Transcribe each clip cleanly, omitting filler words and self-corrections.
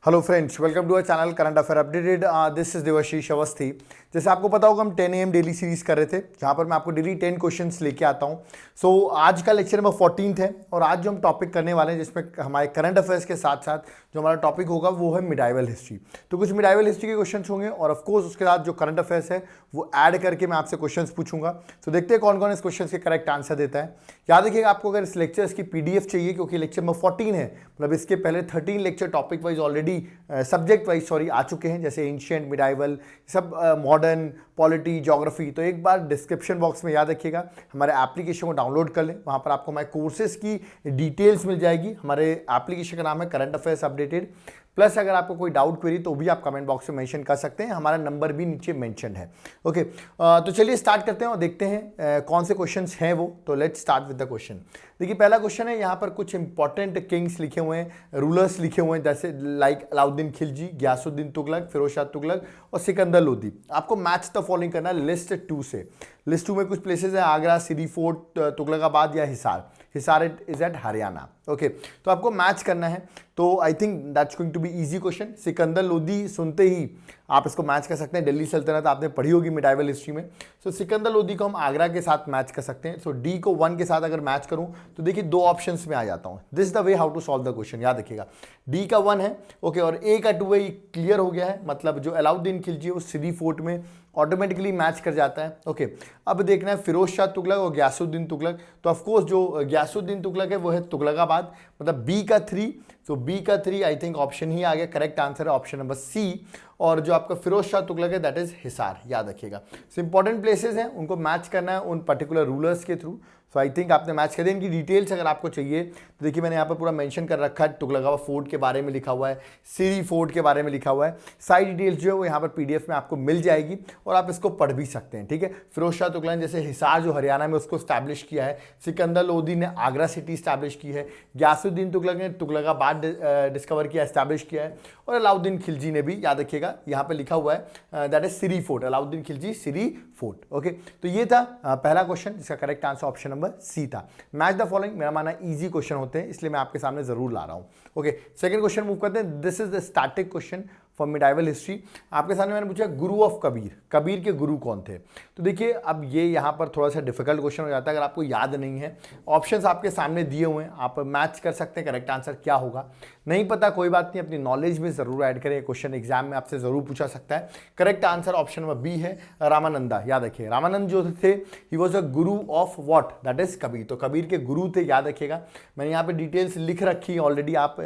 Hello friends, welcome to our channel current affair updated. This is Debashish Awasthi. जैसे आपको पता होगा हम 10 AM डेली सीरीज कर रहे थे, जहां पर मैं आपको डेली 10 क्वेश्चंस लेके आता हूं। सो आज का लेक्चर नंबर 14 है और आज जो हम टॉपिक करने वाले हैं जिसमें हमारे करंट अफेयर्स के साथ साथ जो हमारा टॉपिक होगा वो है मिडाइवल हिस्ट्री। तो कुछ मिडाइवल हिस्ट्री के क्वेश्चन होंगे और ऑफकोर्स उसके साथ जो करंट अफेयर्स है वो ऐड करके मैं आपसे क्वेश्चन पूछूंगा। तो देखते हैं कौन कौन इस क्वेश्चन के करेक्ट आंसर देता है। याद रखिएगा, आपको अगर इस लेक्चर्स की PDF चाहिए, क्योंकि लेक्चर नंबर 14 है, मतलब इसके पहले 13 lecture topic wise already subject wise आ चुके हैं, जैसे एंशिएंट, मिडाइवल, सब मॉडर्न, पॉलिटी, ज्योग्राफी। तो एक बार डिस्क्रिप्शन बॉक्स में याद रखिएगा हमारे एप्लीकेशन को डाउनलोड कर लें, वहाँ पर आपको हमारे कोर्सेज की डिटेल्स मिल जाएगी। हमारे एप्लीकेशन का नाम है करंट अफेयर्स अपडेटेड। प्लस अगर आपको कोई डाउट क्वेरी तो भी आप कमेंट बॉक्स में मेंशन कर सकते हैं, हमारा नंबर भी नीचे मेंशन है। ओके, तो चलिए स्टार्ट करते हैं और देखते हैं कौन से क्वेश्चंस हैं वो। तो let's start with the question. देखिए पहला क्वेश्चन है, यहाँ पर कुछ इंपॉर्टेंट किंग्स लिखे हुए हैं, रूलर्स लिखे हुए हैं, जैसे लाइक अलाउद्दीन खिलजी, गियासुद्दीन तुगलक, फिरोज शाह तुगलक और सिकंदर लोदी। आपको मैच द फॉलोइंग करना है लिस्ट 2 से। लिस्ट 2 में कुछ प्लेसेस है, आगरा, सिरी फोर्ट, तुगलकाबाद या Hisar. Hisar is at Haryana. Okay, तो आपको मैच करना है। तो I think that's going to be easy question. Sikandar Lodi सुनते ही आप इसको मैच कर सकते हैं, दिल्ली सल्तनत आपने पढ़ी होगी मिडाइवल हिस्ट्री में। सो सिकंदर लोदी को हम आगरा के साथ मैच कर सकते हैं। सो डी को 1 के साथ अगर मैच करूं तो देखिए 2 ऑप्शंस में आ जाता हूं। This is the way how to solve the question. याद रखिएगा डी का 1 है, ओके, और ए का 2 है, क्लियर हो गया है। मतलब जो अलाउद्दीन खिलजी है वो सिरी फोर्ट में ऑटोमेटिकली मैच कर जाता है। ओके, अब देखना है फिरोज शाह तुगलक और गियासुद्दीन तुगलक। तो ऑफकोर्स जो गियासुद्दीन तुगलक है वो है तुगलकाबाद, मतलब बी का 3। तो बी का 3 आई थिंक ऑप्शन ही आ गया, करेक्ट आंसर है ऑप्शन नंबर सी। और जो आपका फिरोज शाह तुगलक है दैट इज हिसार। याद रखिएगा, सो इंपॉर्टेंट प्लेसेस हैं, उनको मैच करना है उन पर्टिकुलर रूलर्स के थ्रू। सो आई थिंक आपने मैच कर दिया। इनकी डिटेल्स अगर आपको चाहिए तो देखिए मैंने यहाँ पर पूरा मेंशन कर रखा है। तुगलकाबाद फोर्ट के बारे में लिखा हुआ है, सिरी फोर्ट के बारे में लिखा हुआ है। सारी डिटेल्स जो है वो यहाँ पर PDF में आपको मिल जाएगी और आप इसको पढ़ भी सकते हैं। ठीक है, फिरोज शाह तुगलक ने जैसे हिसार जो हरियाणा में उसको स्टैब्लिश किया है, सिकंदर लोदी ने आगरा सिटी स्टैब्लिश की है, गियासुद्दीन तुगलक ने तुगलकाबाद डिस्कवर किया, स्टैब्लिश किया है, और अलाउद्दीन खिलजी ने भी, याद रखिएगा यहाँ पे लिखा हुआ है that is Siri fort, Alauddin Khilji Siri fort. Okay, तो ये था पहला क्वेश्चन जिसका correct answer option number C था। मैच द फॉलोइंग, मेरा मानना इजी क्वेश्चन होते हैं इसलिए मैं आपके सामने जरूर ला रहा हूं। ओके, सेकंड क्वेश्चन मूव करते हैं। This is the static question for medieval history. आपके सामने मैंने पूछा गुरु ऑफ कबीर, कबीर के गुरु कौन थे। तो देखिए अब ये यहाँ पर थोड़ा सा डिफिकल्ट क्वेश्चन हो जाता है अगर आपको याद नहीं है। ऑप्शंस आपके सामने दिए हुए हैं, आप मैच कर सकते हैं करेक्ट आंसर क्या होगा। नहीं पता कोई बात नहीं, अपनी नॉलेज में जरूर ऐड करें, क्वेश्चन एग्जाम में आपसे जरूर पूछा सकता है। Correct answer option number B है, रामानंदा। याद रखिए रामानंद जो थे he was a Guru of what, that is Kabir. तो कबीर के गुरु थे, याद रखिएगा। मैंने यहाँ पे डिटेल्स लिख रखी है ऑलरेडी, आप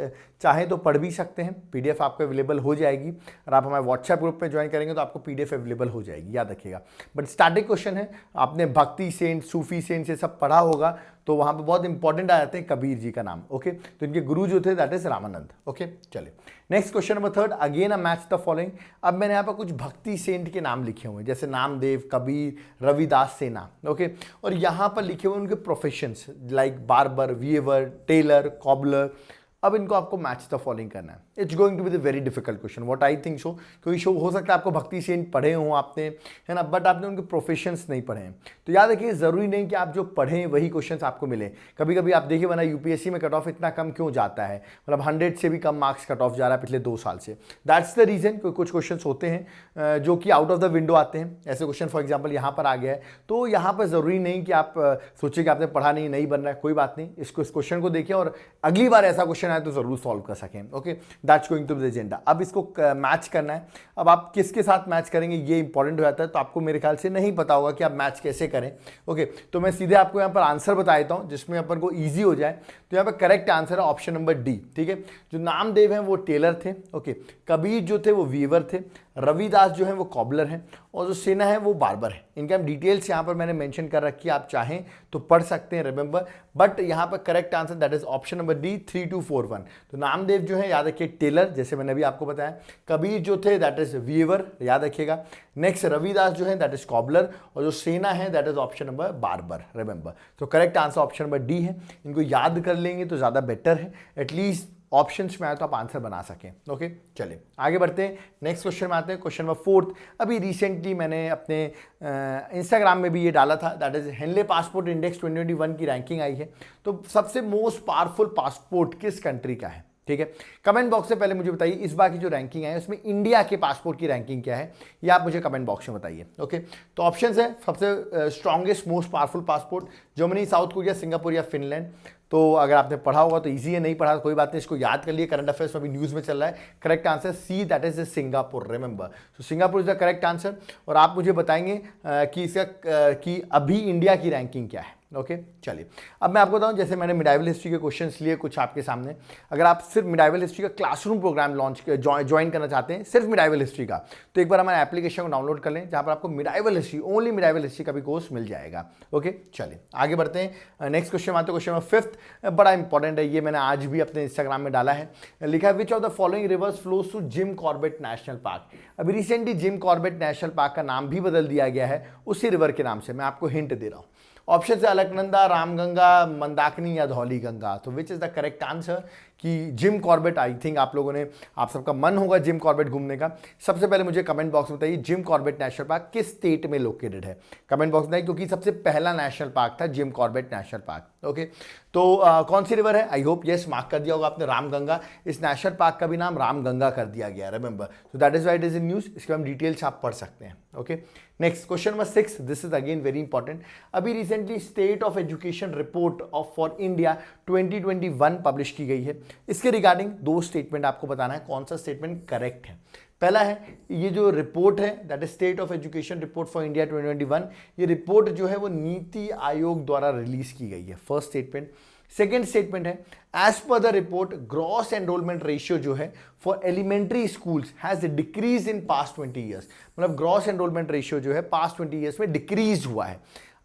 चाहें तो पढ़ भी सकते हैं। PDF आपको अवेलेबल हो जाएगी और आप हमारे व्हाट्सएप ग्रुप में ज्वाइन करेंगे तो आपको PDF अवेलेबल हो जाएगी, याद रखिएगा। बट स्टैटिक क्वेश्चन है, आपने भक्ति सेंट, सूफी सेंट से सब पढ़ा होगा, तो वहां पे बहुत इंपॉर्टेंट आ जाते हैं कबीर जी का नाम। ओके, तो इनके गुरु जो थे दैट इज रामानंद। ओके, चलिए next question number 3, again a match the following. अब मैंने यहाँ पर कुछ भक्ति सेंट के नाम लिखे हुए हैं, जैसे नामदेव, कबीर, रविदास सेना। ओके, और यहाँ पर लिखे हुए उनके professions like barber, weaver, tailor, cobbler. अब इनको आपको मैच द फॉलोइंग करना है। It's going to be the very difficult question, what I think so. क्योंकि शो हो सकता है आपको भक्ति सेन पढ़े हों आपने, है ना, बट आपने उनके प्रोफेशंस नहीं पढ़े हैं। तो याद रखिए जरूरी नहीं कि आप जो पढ़ें वही क्वेश्चंस आपको मिले। कभी कभी आप देखिए वरना UPSC में कट ऑफ इतना कम क्यों जाता है, मतलब 100 से भी कम मार्क्स कट ऑफ जा रहा है पिछले 2 साल से। That's the reason. कुछ क्वेश्चन होते हैं जो कि आउट ऑफ द विंडो आते हैं। ऐसे क्वेश्चन फॉर एग्जाम्पल यहाँ पर आ गया है, तो यहाँ पर जरूरी नहीं कि आप सोचिए कि आपने पढ़ा नहीं बन रहा है, कोई बात नहीं। इस क्वेश्चन को देखिए और अगली बार ऐसा क्वेश्चन आए तो जरूर सॉल्व कर सकें। Okay, that's going to be the agenda. अब इसको मैच करना है। अब आप किसके साथ मैच करेंगे ये इंपॉर्टेंट हो जाता है, तो आपको मेरे ख्याल से नहीं पता होगा कि आप मैच कैसे करें। ओके, तो मैं सीधे आपको यहाँ पर आंसर बता देता हूँ जिसमें अपन को ईजी हो जाए। तो यहाँ पर करेक्ट आंसर है ऑप्शन नंबर डी। ठीक है, जो नामदेव हैं वो टेलर थे। ओके, कबीर जो थे वो वीवर थे, रविदास जो है वो कॉबलर हैं, और जो सेना है वो बार्बर है। इनके हम डिटेल्स यहाँ पर मैंने मेंशन कर रखी है, आप चाहें तो पढ़ सकते हैं, रिमेंबर। बट यहाँ पर correct answer that is option number D, 3241। तो नामदेव जो है याद रखिए टेलर, जैसे मैंने अभी आपको बताया। कबीर जो थे दैट इज वीवर, याद रखिएगा। नेक्स्ट रविदास जो है दैट इज कॉबलर, और जो सेना है that is option number Babur, remember. तो correct answer option number D है। इनको याद कर लेंगे तो ज़्यादा बेटर है, एटलीस्ट ऑप्शंस में आए तो आप आंसर बना सकें। ओके, चलिए आगे बढ़ते हैं। नेक्स्ट क्वेश्चन में आते हैं, क्वेश्चन नंबर 4। अभी रिसेंटली मैंने अपने इंस्टाग्राम में भी ये डाला था, that is Henley passport index 2021 की रैंकिंग आई है। तो सबसे मोस्ट पावरफुल पासपोर्ट किस कंट्री का है? ठीक है। कमेंट बॉक्स में पहले मुझे बताइए इस बार की जो रैंकिंग है उसमें इंडिया के पासपोर्ट की रैंकिंग क्या है, ये आप मुझे कमेंट बॉक्स में बताइए। ओके, तो ऑप्शंस है सबसे strongest most powerful passport Germany, south Korea, Singapore या फिनलैंड। तो अगर आपने पढ़ा होगा तो इजी है, नहीं पढ़ा तो कोई बात नहीं, इसको याद कर लिए, करंट अफेयर्स में अभी न्यूज में चल रहा है। Correct answer C, that is Singapore, remember. So Singapore is the correct answer. और आप मुझे बताएंगे कि इसका कि अभी इंडिया की रैंकिंग क्या है। ओके, चलिए अब मैं आपको बताऊं, जैसे मैंने मिडाइवल हिस्ट्री के क्वेश्चंस लिए कुछ आपके सामने। अगर आप सिर्फ मिडाइवल हिस्ट्री का क्लासरूम प्रोग्राम लॉन्च ज्वाइन करना चाहते हैं सिर्फ मिडाइवल हिस्ट्री का, तो एक बार हमारे एप्लीकेशन को डाउनलोड कर लें, जहां पर आपको medieval history, only medieval history का भी कोर्स मिल जाएगा। ओके, चलिए आगे बढ़ते हैं। नेक्स्ट क्वेश्चन आते हैं, क्वेश्चन नंबर 5, बड़ा इंपॉर्टेंट है, ये मैंने आज भी अपने इंस्टाग्राम में डाला है। लिखा है which of the following rivers flows through Jim Corbett National Park. अभी recently Jim Corbett National Park का नाम भी बदल दिया गया है उसी रिवर के नाम से। मैं आपको हिंट दे रहा हूं, ऑप्शन है अलकनंदा, रामगंगा, मंदाकिनी या धौली गंगा। तो which is the correct answer कि जिम कॉर्बेट, आई थिंक आप लोगों ने, आप सबका मन होगा जिम कॉर्बेट घूमने का। सबसे पहले मुझे कमेंट बॉक्स में बताइए जिम कॉर्बेट नेशनल पार्क किस स्टेट में लोकेटेड है। कमेंट बॉक्स में बताइए, क्योंकि सबसे पहला नेशनल पार्क था gym Corbett National park. Okay, तो कौन सी रिवर है? आई होप यस मार्क कर दिया होगा आपने, रामगंगा। इस नेशनल पार्क का भी नाम रामगंगा कर दिया गया, remember. So that is why it is in news. इसके हम डिटेल्स आप पढ़ सकते हैं। Okay, next question number 6, this is again very important. अभी recently state of education report of for India 2021 publish की गई है। इसके रिगार्डिंग 2 स्टेटमेंट आपको बताना है, कौन सा स्टेटमेंट करेक्ट है। पहला है, ये जो रिपोर्ट है that is state of education report for India 2021, ये रिपोर्ट जो है वो नीति आयोग द्वारा रिलीज की गई है, फर्स्ट स्टेटमेंट। सेकेंड स्टेटमेंट है, as per the report gross enrolment ratio जो है for elementary schools has decrease in past 20 years. मतलब ग्रॉस एनरोलमेंट रेशियो जो है पास्ट 20 ईयर्स में डिक्रीज हुआ है।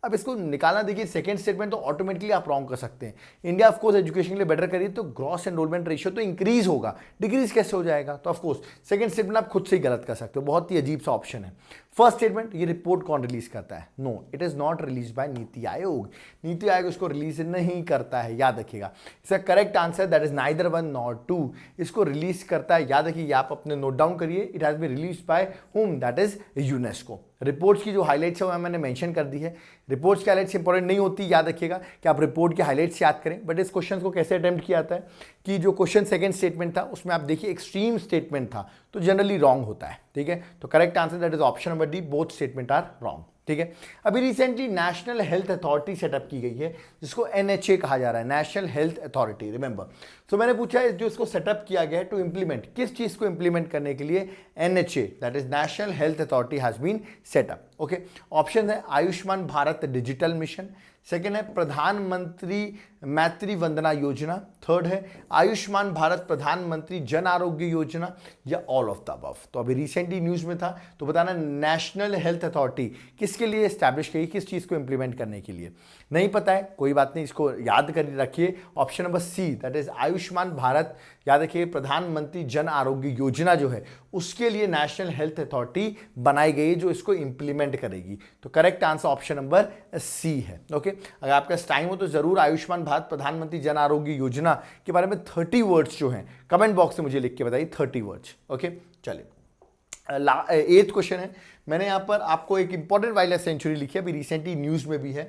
अब इसको निकालना, देखिए सेकंड स्टेटमेंट तो ऑटोमेटिकली आप रॉन्ग कर सकते हैं। इंडिया ऑफ कोर्स एजुकेशन के लिए बेटर करिए तो ग्रॉस एनरोलमेंट रेशियो तो इंक्रीज होगा, डिक्रीज कैसे हो जाएगा? तो ऑफ कोर्स सेकंड स्टेटमेंट आप खुद से ही गलत कर सकते हो, बहुत ही अजीब सा ऑप्शन है। फर्स्ट स्टेटमेंट, ये रिपोर्ट कौन रिलीज करता है? No, it is not release by NITI Aayog. NITI Aayog इसको रिलीज नहीं करता है, याद रखिएगा। इसका correct answer that is neither 1 nor 2। इसको रिलीज करता है, याद रखिए, आप अपने नोट डाउन करिए, it has been release by whom, that is UNESCO. Reports की जो हाइलाइट्स है मैंने मेंशन कर दी है। रिपोर्ट्स की हाइलाइट्स इंपॉर्टेंट नहीं होती, याद रखिएगा कि आप रिपोर्ट की हाइलाइट्स याद करें। बट इस क्वेश्चन को कैसे अटेम्प्ट किया जाता है कि जो क्वेश्चन सेकंड स्टेटमेंट था उसमें आप देखिए एक्सट्रीम स्टेटमेंट था, तो जनरली रॉन्ग होता है। ठीक है, तो correct answer that is option number D, both statement are wrong. ठीक है, अभी recently national health authority setup की गई है जिसको एनएचए कहा जा रहा है, नेशनल हेल्थ अथॉरिटी, रिमेंबर। तो मैंने पूछा है जो इसको सेटअप किया गया है टू इंप्लीमेंट, किस चीज को इंप्लीमेंट करने के लिए NHA that is national health authority has been set up. Okay, option है Ayushman Bharat digital mission, second है प्रधानमंत्री मैत्री वंदना योजना, थर्ड है आयुष्मान भारत प्रधानमंत्री जन आरोग्य योजना, या ऑल ऑफ द अबव। तो अभी रिसेंटली न्यूज में था, तो बताना नेशनल हेल्थ अथॉरिटी किसके लिए एस्टैब्लिश की, किस चीज को इंप्लीमेंट करने के लिए। नहीं पता है कोई बात नहीं, इसको याद कर रखिए, option number C that is Ayushman Bharat, याद रखिए प्रधानमंत्री जन आरोग्य योजना जो है उसके लिए नेशनल हेल्थ अथॉरिटी बनाई गई जो इसको इंप्लीमेंट करेगी। तो correct answer option number C है। ओके, अगर आपका टाइम हो तो जरूर आयुष्मान भारत प्रधानमंत्री जन आरोग्य योजना के बारे में 30 वर्ड्स जो हैं कमेंट बॉक्स में मुझे लिख के बताइए, 30 वर्ड्स। ओके, चलिए 8th क्वेश्चन है, मैंने यहाँ पर आपको एक इंपॉर्टेंट वाइल्ड लाइफ सेंचुरी लिखी है, अभी रिसेंटली न्यूज में भी है।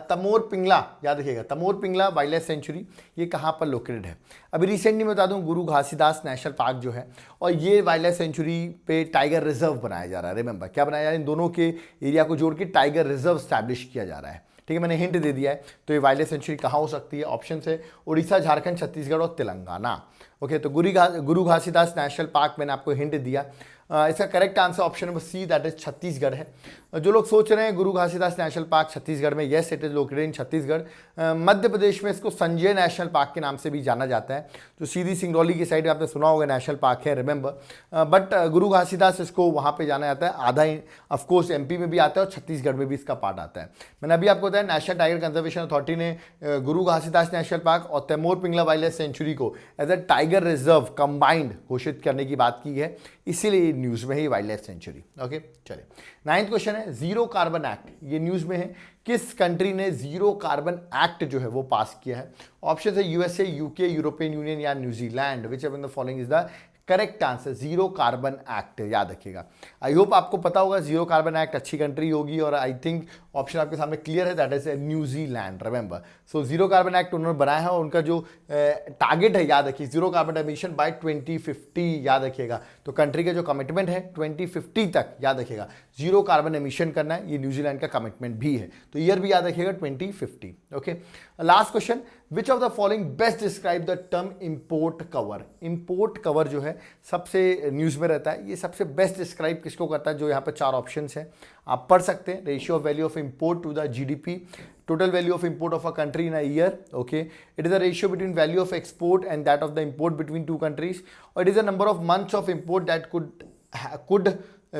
तमोर पिंगला, याद रखिएगा, Tamor Pingala wildlife century, ये कहाँ पर लोकेटेड है? अभी रिसेंटली मैं बता दूं गुरु घासीदास नेशनल पार्क जो है, और ये वाइल्ड लाइफ सेंचुरी पे टाइगर रिजर्व बनाया जा रहा है। रिमेंबर, क्या बनाया जा रहा है? इन दोनों के एरिया को जोड़ के टाइगर रिजर्व स्टैब्लिश किया जा रहा है। ठीक है, मैंने हिंट दे दिया है। तो ये वाइल्ड लाइफ सेंचुरी कहाँ हो सकती है? ऑप्शन है उड़ीसा, झारखंड, छत्तीसगढ़ और तेलंगाना। ओके, तो गुरु घासीदास नेशनल पार्क मैंने आपको हिंट दिया। इसका correct answer option number C that is Chhattisgarh है। जो लोग सोच रहे हैं गुरु घासीदास नेशनल पार्क छत्तीसगढ़ में, yes it is located in Chhattisgarh. Madhya Pradesh में इसको संजय नेशनल पार्क के नाम से भी जाना जाता है, जो सीधी सिंगरौली की साइड में आपने सुना होगा नेशनल पार्क है, रिमेंबर। बट गुरु घासीदास इसको वहाँ पे जाना जाता है, आधा ऑफकोर्स एमपी में भी आता है और छत्तीसगढ़ में भी इसका पार्ट आता है। मैंने अभी आपको बताया नेशनल टाइगर कंजर्वेशन अथॉरिटी ने गुरु घासीदास नेशनल पार्क और Tamor Pingla wildlife sanctuary को as a tiger reserve combined घोषित करने की बात की है, इसीलिए न्यूज में है वाइल्ड लाइफ सेंचुरी। ओके, चलिए 9th क्वेश्चन है जीरो कार्बन एक्ट, ये न्यूज में है, किस कंट्री ने जीरो कार्बन एक्ट जो है वो पास किया है? ऑप्शन है यूएसए, यूके, यूरोपियन यूनियन या New Zealand. Which of the following is the correct answer zero carbon act, याद रखिएगा। आई होप आपको पता होगा जीरो कार्बन एक्ट अच्छी कंट्री होगी, और आई थिंक ऑप्शन आपके सामने क्लियर है, that is New Zealand. Remember, so zero carbon act उन्होंने बनाया है, और उनका जो टारगेट है, याद रखिए, जीरो कार्बन एमिशन बाय 2050, याद रखिएगा। तो कंट्री का जो कमिटमेंट है 2050 तक, याद रखिएगा, जीरो कार्बन एमिशन करना है, ये न्यूजीलैंड का कमिटमेंट भी है। तो ईयर भी याद रखिएगा 2050। Okay, last question, which of the following best describe the term import cover. Import cover जो है सबसे न्यूज में रहता है, ये सबसे बेस्ट डिस्क्राइब किसको करता है? जो यहाँ पे 4 ऑप्शंस हैं, आप पढ़ सकते हैं। Ratio of value of import to the GDP, total value of import of a country in a year, okay, it is a ratio between value of export and that of the import between two countries, or it is a number of months of import that could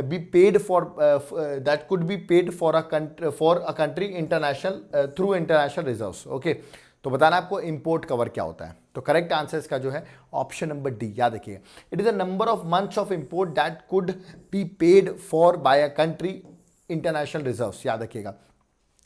be paid for that could be paid for a country international through international reserves, okay। तो बताना आपको import cover क्या होता है। तो correct answer इसका जो है ऑप्शन नंबर डी, याद रखिए, it is a number of months of import that could be paid for by a country international reserves, याद रखिएगा।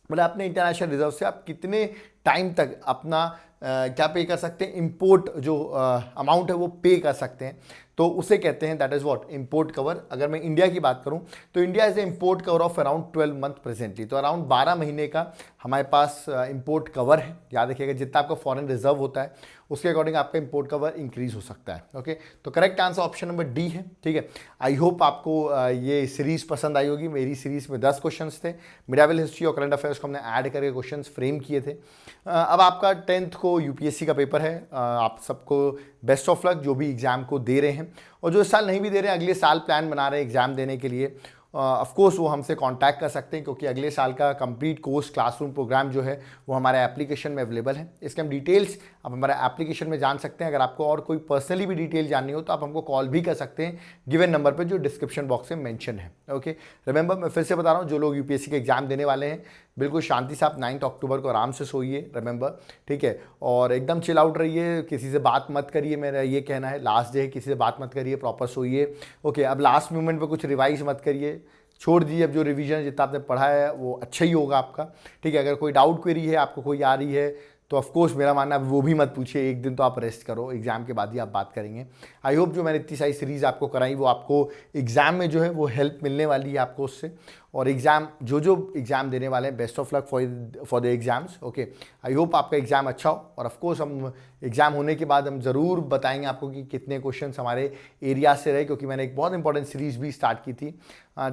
मतलब अपने इंटरनेशनल रिजर्व से आप कितने टाइम तक अपना क्या पे कर सकते हैं, इंपोर्ट जो अमाउंट है वो पे कर सकते हैं, तो उसे कहते हैं that is what, import cover. अगर मैं इंडिया की बात करूं तो India is a import cover of around 12 month presently, तो अराउंड 12 महीने का हमारे पास इंपोर्ट कवर है, याद रखिएगा। जितना आपका फॉरेन रिजर्व होता है उसके अकॉर्डिंग आपका इंपोर्ट कवर इंक्रीज हो सकता है, ओके। तो correct answer option number D है, ठीक है। आई होप आपको ये सीरीज पसंद आई होगी। मेरी सीरीज में 10 क्वेश्चंस थे, मिडावल हिस्ट्री और करंट अफेयर्स को हमने ऐड करके क्वेश्चंस फ्रेम किए थे। अब आपका 10th को यूपीएससी का पेपर है, आप सबको बेस्ट ऑफ लक जो भी एग्जाम को दे रहे हैं, और जो इस साल नहीं भी दे रहे हैं, अगले साल प्लान बना रहे हैं एग्जाम देने के लिए, ऑफ कोर्स वो हमसे कांटेक्ट कर सकते हैं, क्योंकि अगले साल का कंप्लीट कोर्स क्लासरूम प्रोग्राम जो है वो हमारे एप्लीकेशन में अवेलेबल है। इसके हम डिटेल्स आप हमारे एप्लीकेशन में जान सकते हैं। अगर आपको और कोई पर्सनली भी डिटेल जाननी हो तो आप हमको कॉल भी कर सकते हैं गिवन नंबर पे जो डिस्क्रिप्शन बॉक्स में मेंशन है, ओके। रिमेंबर, मैं फिर से बता रहा हूँ, जो लोग यूपीएससी के एग्जाम देने वाले हैं, बिल्कुल शांति से आप 9 अक्टूबर को आराम से सोइए, रिमेंबर, ठीक है, और एकदम चिल आउट रहिए, किसी से बात मत करिए, मेरा ये कहना है। लास्ट डे है, किसी से बात मत करिए, प्रॉपर सोइए, ओके। अब लास्ट मोमेंट पे कुछ रिवाइज मत करिए, छोड़ दीजिए। अब जो रिवीजन जितना आपने पढ़ा है वो अच्छा ही होगा आपका, ठीक है। अगर कोई डाउट क्वेरी है आपको, कोई आ रही है, तो ऑफ कोर्स मेरा मानना है वो भी मत पूछिए, एक दिन तो आप रेस्ट करो, एग्जाम के बाद ही आप बात करेंगे। आई होप जो मैंने इतनी सारी सीरीज़ आपको कराई वो आपको एग्जाम में जो है वो हेल्प मिलने वाली है आपको उससे। और एग्जाम जो एग्जाम देने वाले हैं, best of luck for the exams, okay. I hope आपका एग्जाम अच्छा हो, और ऑफ कोर्स हम एग्जाम होने के बाद हम ज़रूर बताएंगे आपको कि कितने क्वेश्चन हमारे एरिया से रहे, क्योंकि मैंने एक बहुत इंपॉर्टेंट सीरीज़ भी स्टार्ट की थी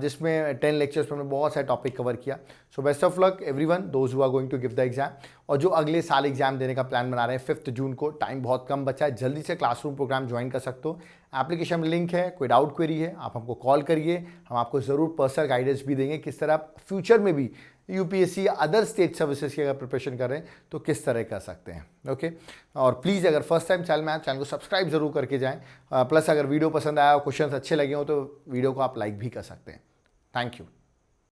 जिसमें 10 लेक्चर्स में हमने बहुत सारे टॉपिक कवर किया। So best of luck everyone those who are going to give the exam, और जो अगले साल एग्जाम देने का प्लान बना रहे हैं 5 जून को, टाइम बहुत कम बचा है, जल्दी से क्लासरूम प्रोग्राम ज्वाइन कर सकते हो। एप्लीकेशन में लिंक है, कोई डाउट क्वेरी है आप हमको कॉल करिए, हम आपको ज़रूर पर्सनल गाइडेंस भी देंगे किस तरह आप फ्यूचर में भी यूपीएससी या अदर स्टेट सर्विसेज की अगर प्रिपरेशन कर रहे हैं तो किस तरह कर सकते हैं, ओके। और प्लीज़ अगर फर्स्ट टाइम चैनल में आए, चैनल को सब्सक्राइब जरूर करके जाएं। प्लस अगर वीडियो पसंद आया और क्वेश्चन अच्छे लगे हो तो वीडियो को आप लाइक भी कर सकते हैं। Thank you.